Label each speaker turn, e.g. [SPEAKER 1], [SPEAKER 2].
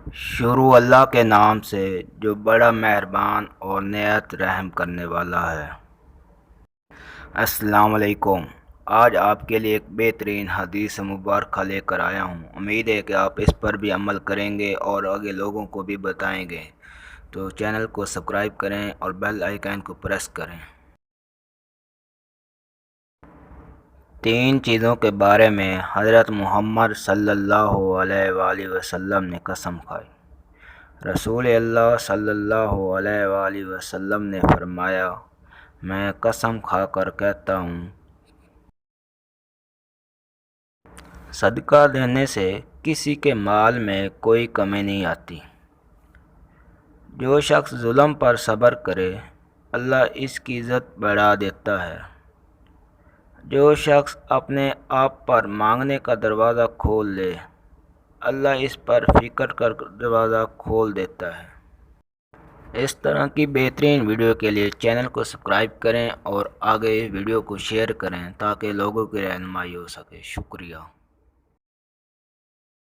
[SPEAKER 1] شروع اللہ کے نام سے جو بڑا مہربان اور نہایت رحم کرنے والا ہے۔ السلام علیکم۔ آج آپ کے لیے ایک بہترین حدیث مبارکہ لے کر آیا ہوں۔ امید ہے کہ آپ اس پر بھی عمل کریں گے اور آگے لوگوں کو بھی بتائیں گے۔ تو چینل کو سبسکرائب کریں اور بیل آئیکن کو پریس کریں۔ 3 چیزوں کے بارے میں حضرت محمد صلی اللہ علیہ وآلہ وسلم نے قسم کھائی۔ رسول اللہ صلی اللہ علیہ وآلہ وسلم نے فرمایا، میں قسم کھا کر کہتا ہوں، صدقہ دینے سے کسی کے مال میں کوئی کمی نہیں آتی۔ جو شخص ظلم پر صبر کرے، اللہ اس کی عزت بڑھا دیتا ہے۔ جو شخص اپنے آپ پر مانگنے کا دروازہ کھول دے، اللہ اس پر فکر کا دروازہ کھول دیتا ہے۔ اس طرح کی بہترین ویڈیو کے لیے چینل کو سبسکرائب کریں اور آگے ویڈیو کو شیئر کریں تاکہ لوگوں کی رہنمائی ہو سکے۔ شکریہ۔